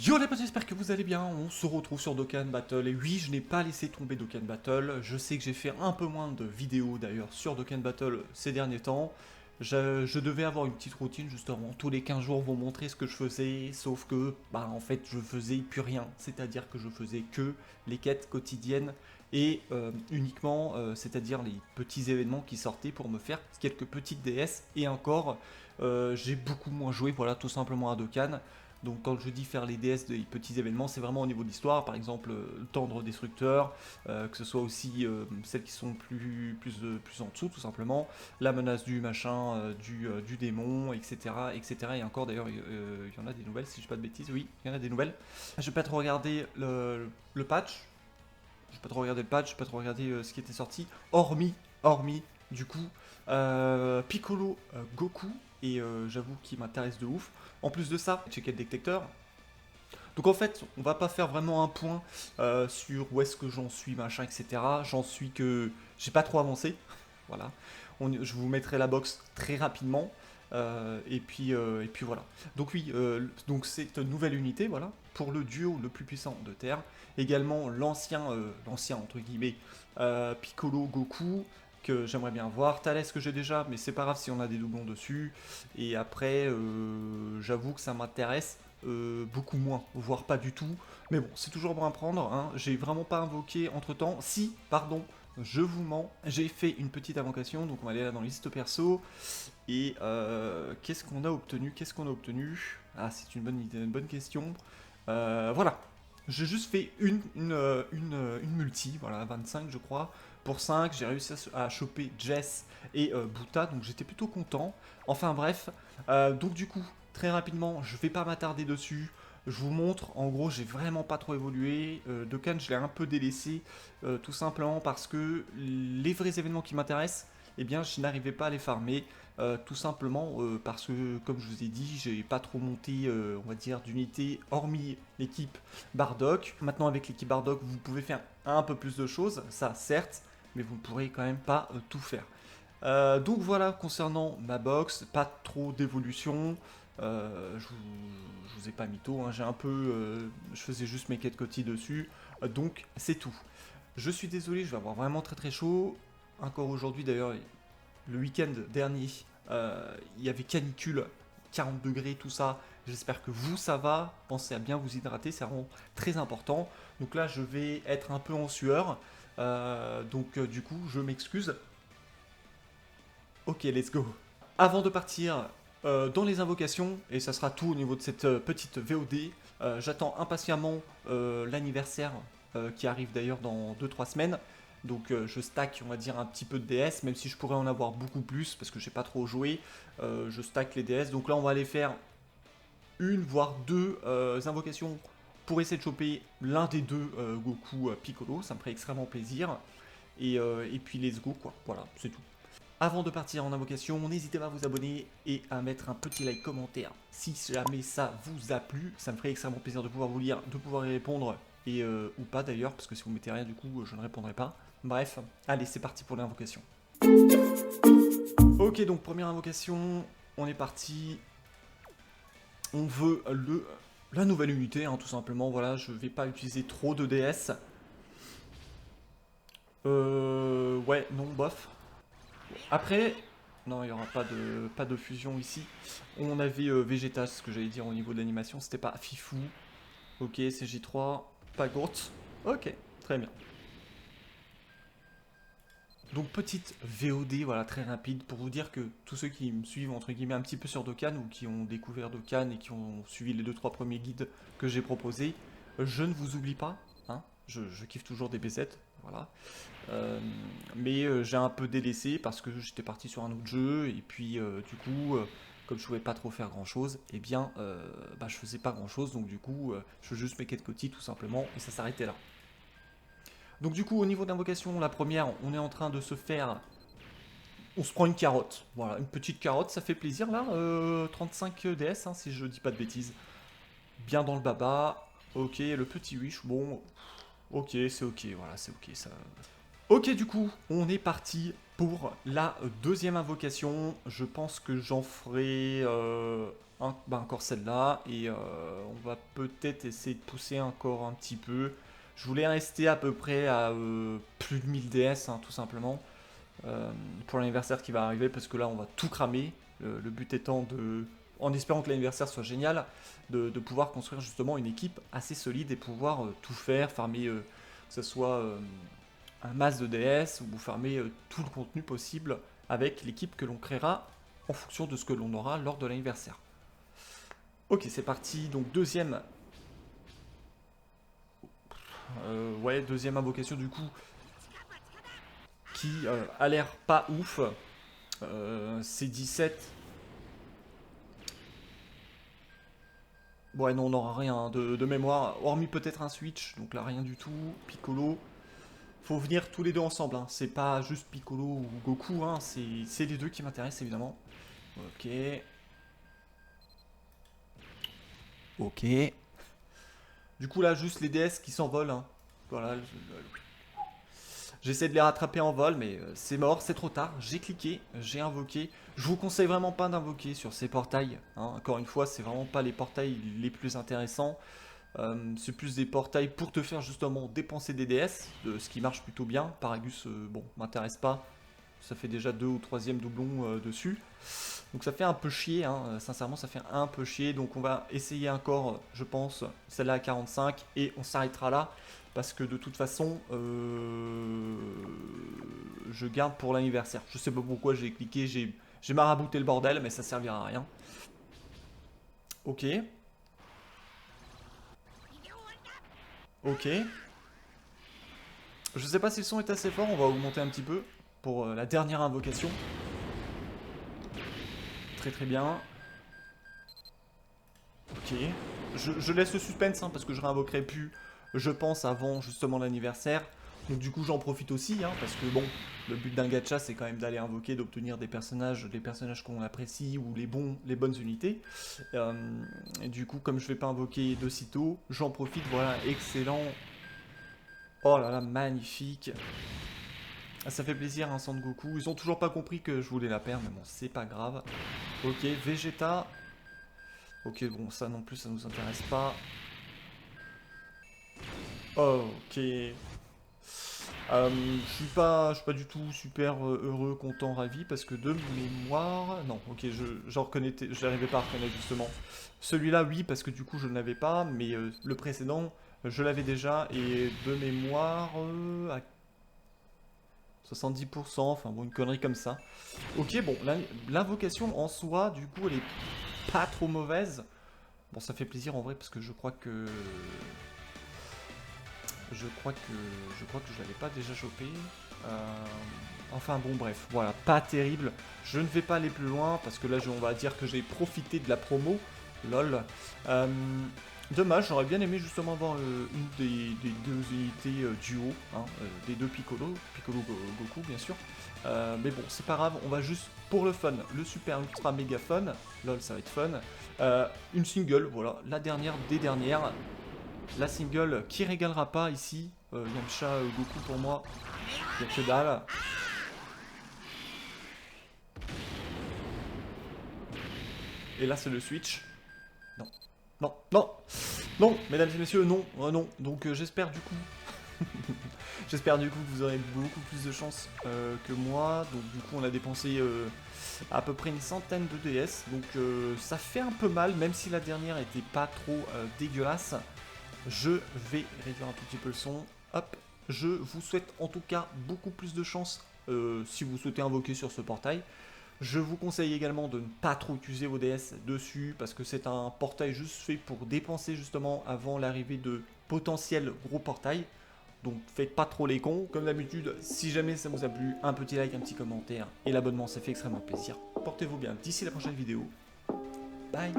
Yo les potes, j'espère que vous allez bien, on se retrouve sur Dokkan Battle, et oui, je n'ai pas laissé tomber Dokkan Battle, je sais que j'ai fait un peu moins de vidéos d'ailleurs sur Dokkan Battle ces derniers temps, je devais avoir une petite routine justement, tous les 15 jours vous montrer ce que je faisais, sauf que, bah en fait je faisais plus rien, c'est-à-dire que je faisais que les quêtes quotidiennes, et uniquement, c'est-à-dire les petits événements qui sortaient pour me faire quelques petites DS, et encore, j'ai beaucoup moins joué, voilà, tout simplement à Dokkan. Donc quand je dis faire les DS des petits événements, c'est vraiment au niveau de l'histoire, par exemple le tendre destructeur, que ce soit aussi celles qui sont plus en dessous tout simplement, la menace du machin, du démon, etc., etc. Et encore d'ailleurs, il y en a des nouvelles si je dis pas de bêtises, oui, il y en a des nouvelles. Je vais pas trop regarder le patch, je vais pas trop regarder le patch, je vais pas trop regarder ce qui était sorti, hormis du coup Piccolo Goku, et j'avoue qu'il m'intéresse de ouf. En plus de ça, checker le détecteur. Donc en fait, on va pas faire vraiment un point sur où est-ce que j'en suis, machin, etc. J'en suis que j'ai pas trop avancé. Voilà. Je vous mettrai la box très rapidement. Et puis voilà. Donc oui, donc c'est une nouvelle unité, voilà, pour le duo le plus puissant de Terre. Également l'ancien entre guillemets, Piccolo Goku, que j'aimerais bien voir. Thalès que j'ai déjà, mais c'est pas grave si on a des doublons dessus. Et après, j'avoue que ça m'intéresse beaucoup moins, voire pas du tout. Mais bon, c'est toujours bon à prendre, hein. J'ai vraiment pas invoqué entre temps. Si, pardon, je vous mens, j'ai fait une petite invocation, donc on va aller là dans liste perso. Et qu'est-ce qu'on a obtenu? Qu'est-ce qu'on a obtenu? Ah, c'est une bonne idée, une bonne question. Voilà. J'ai juste fait une multi, voilà, 25 je crois. Pour 5, j'ai réussi à choper Jess et Buta, donc j'étais plutôt content. Enfin bref, donc du coup, très rapidement, je vais pas m'attarder dessus. Je vous montre, en gros, j'ai vraiment pas trop évolué. Dokkan, je l'ai un peu délaissé, tout simplement parce que les vrais événements qui m'intéressent, eh bien, je n'arrivais pas à les farmer. Tout simplement parce que, comme je vous ai dit, j'ai pas trop monté, on va dire, d'unité hormis l'équipe Bardock. Maintenant, avec l'équipe Bardock, vous pouvez faire un peu plus de choses, ça certes, mais vous ne pourrez quand même pas tout faire. Donc voilà, concernant ma box, pas trop d'évolution. Je vous ai pas mytho, hein, j'ai un peu, je faisais juste mes quêtes quotidiennes dessus, donc c'est tout. Je suis désolé, je vais avoir vraiment très très chaud. Encore aujourd'hui d'ailleurs, le week-end dernier, il y avait canicule, 40 degrés, tout ça. J'espère que vous, ça va. Pensez à bien vous hydrater, c'est vraiment très important. Donc là, je vais être un peu en sueur. Donc du coup, je m'excuse. Ok, let's go. Avant de partir dans les invocations, et ça sera tout au niveau de cette petite VOD, j'attends impatiemment l'anniversaire qui arrive d'ailleurs dans 2-3 semaines. Donc je stack, on va dire, un petit peu de DS, même si je pourrais en avoir beaucoup plus parce que j'ai pas trop joué. Je stack les DS. Donc là, on va aller faire une voire deux invocations pour essayer de choper l'un des deux Goku Piccolo. Ça me ferait extrêmement plaisir. Et puis let's go quoi. Voilà, c'est tout. Avant de partir en invocation, n'hésitez pas à vous abonner et à mettre un petit like commentaire si jamais ça vous a plu. Ça me ferait extrêmement plaisir de pouvoir vous lire, de pouvoir y répondre, et ou pas d'ailleurs, parce que si vous mettez rien du coup, je ne répondrai pas. Bref, allez, c'est parti pour l'invocation. Ok, donc première invocation, on est parti. On veut la nouvelle unité, hein, tout simplement. Voilà, je vais pas utiliser trop de DS. Ouais, non, bof. Après, non, il n'y aura pas de fusion ici. On avait Vegeta, ce que j'allais dire au niveau de l'animation, c'était pas Fifou. Ok, CJ3, pas Groot. Ok, très bien. Donc petite VOD, voilà, très rapide, pour vous dire que tous ceux qui me suivent, entre guillemets, un petit peu sur Dokkan, ou qui ont découvert Dokkan et qui ont suivi les 2-3 premiers guides que j'ai proposés, je ne vous oublie pas, hein, je kiffe toujours des BZ, voilà. Mais j'ai un peu délaissé parce que j'étais parti sur un autre jeu, et puis du coup, comme je pouvais pas trop faire grand chose, eh bien, bah, je faisais pas grand chose, donc du coup, je fais juste mes quêtes quotidiennes tout simplement, et ça s'arrêtait là. Donc du coup, au niveau d'invocation, la première, on est en train de se faire... On se prend une carotte, voilà, une petite carotte, ça fait plaisir là, 35 DS, hein, si je dis pas de bêtises. Bien dans le baba, ok, le petit wish, bon, ok, c'est ok, voilà, c'est ok, ça... Ok, du coup, on est parti pour la deuxième invocation. Je pense que j'en ferai encore celle-là, et on va peut-être essayer de pousser encore un petit peu. Je voulais rester à peu près à plus de 1000 DS, hein, tout simplement, pour l'anniversaire qui va arriver, parce que là on va tout cramer. Le but étant de, en espérant que l'anniversaire soit génial, de pouvoir construire justement une équipe assez solide et pouvoir tout faire, farmer, que ce soit un mass de DS, ou farmer tout le contenu possible avec l'équipe que l'on créera en fonction de ce que l'on aura lors de l'anniversaire. Ok, c'est parti, donc deuxième... ouais, deuxième invocation du coup, qui a l'air pas ouf. C'est 17. Ouais, non, on n'aura rien de mémoire, hormis peut-être un switch, donc là rien du tout. Piccolo, faut venir tous les deux ensemble, hein. C'est pas juste Piccolo ou Goku, hein. C'est les deux qui m'intéressent évidemment. Ok. Ok. Du coup là, juste les DS qui s'envolent, hein. Voilà. J'essaie de les rattraper en vol, mais c'est mort, c'est trop tard. J'ai cliqué, j'ai invoqué. Je vous conseille vraiment pas d'invoquer sur ces portails, hein. Encore une fois, c'est vraiment pas les portails les plus intéressants. C'est plus des portails pour te faire justement dépenser des DS, ce qui marche plutôt bien. Paragus, bon, m'intéresse pas. Ça fait déjà 2 ou 3e doublon dessus. Donc ça fait un peu chier, hein. Sincèrement ça fait un peu chier. Donc on va essayer encore, je pense, celle-là à 45 et on s'arrêtera là. Parce que de toute façon, je garde pour l'anniversaire. Je sais pas pourquoi j'ai cliqué, j'ai marabouté le bordel, mais ça servira à rien. Ok. Ok. Je sais pas si le son est assez fort, on va augmenter un petit peu pour la dernière invocation. Très très bien. Ok. Je laisse le suspense, hein, parce que je réinvoquerai plus, je pense, avant justement l'anniversaire. Donc du coup j'en profite aussi, hein, parce que bon, le but d'un gacha c'est quand même d'aller invoquer, d'obtenir des personnages, les personnages qu'on apprécie ou les bonnes unités. Et du coup comme je vais pas invoquer de sitôt, j'en profite, voilà, excellent. Oh là là, magnifique. Ah, ça fait plaisir, un sang de Goku. Ils ont toujours pas compris que je voulais la perdre, mais bon, c'est pas grave. Ok, Vegeta. Ok, bon, ça non plus, ça nous intéresse pas. Ok. Je suis pas du tout super heureux, content, ravi, parce que de mémoire... Non, ok, je n'arrivais pas à reconnaître justement. Celui-là, oui, parce que du coup, je ne l'avais pas, mais le précédent, je l'avais déjà, et de mémoire, à 70%, enfin bon, une connerie comme ça. Ok, bon, l'invocation en soi, du coup, elle est pas trop mauvaise. Bon, ça fait plaisir en vrai, parce que je crois que... Je crois que je l'avais pas déjà chopé. Enfin bon, bref, voilà, pas terrible. Je ne vais pas aller plus loin, parce que là, on va dire que j'ai profité de la promo. Lol. Dommage, j'aurais bien aimé justement avoir une des deux unités duo, hein, des deux Piccolo Goku bien sûr. Mais bon, c'est pas grave, on va juste pour le fun, le super ultra méga fun, lol ça va être fun. Une single, voilà, la dernière des dernières. La single qui régalera pas ici, Yamcha Goku pour moi, y'a que dalle. Et là c'est le switch. Non, non, non, non, mesdames et messieurs, non, non. Donc j'espère du coup, j'espère du coup que vous aurez beaucoup plus de chance que moi. Donc du coup on a dépensé à peu près une centaine de DS. Donc ça fait un peu mal, même si la dernière était pas trop dégueulasse. Je vais réduire un tout petit peu le son. Hop, je vous souhaite en tout cas beaucoup plus de chance si vous souhaitez invoquer sur ce portail. Je vous conseille également de ne pas trop utiliser vos DS dessus parce que c'est un portail juste fait pour dépenser justement avant l'arrivée de potentiels gros portails. Donc faites pas trop les cons. Comme d'habitude, si jamais ça vous a plu, un petit like, un petit commentaire et l'abonnement, ça fait extrêmement plaisir. Portez-vous bien d'ici la prochaine vidéo. Bye.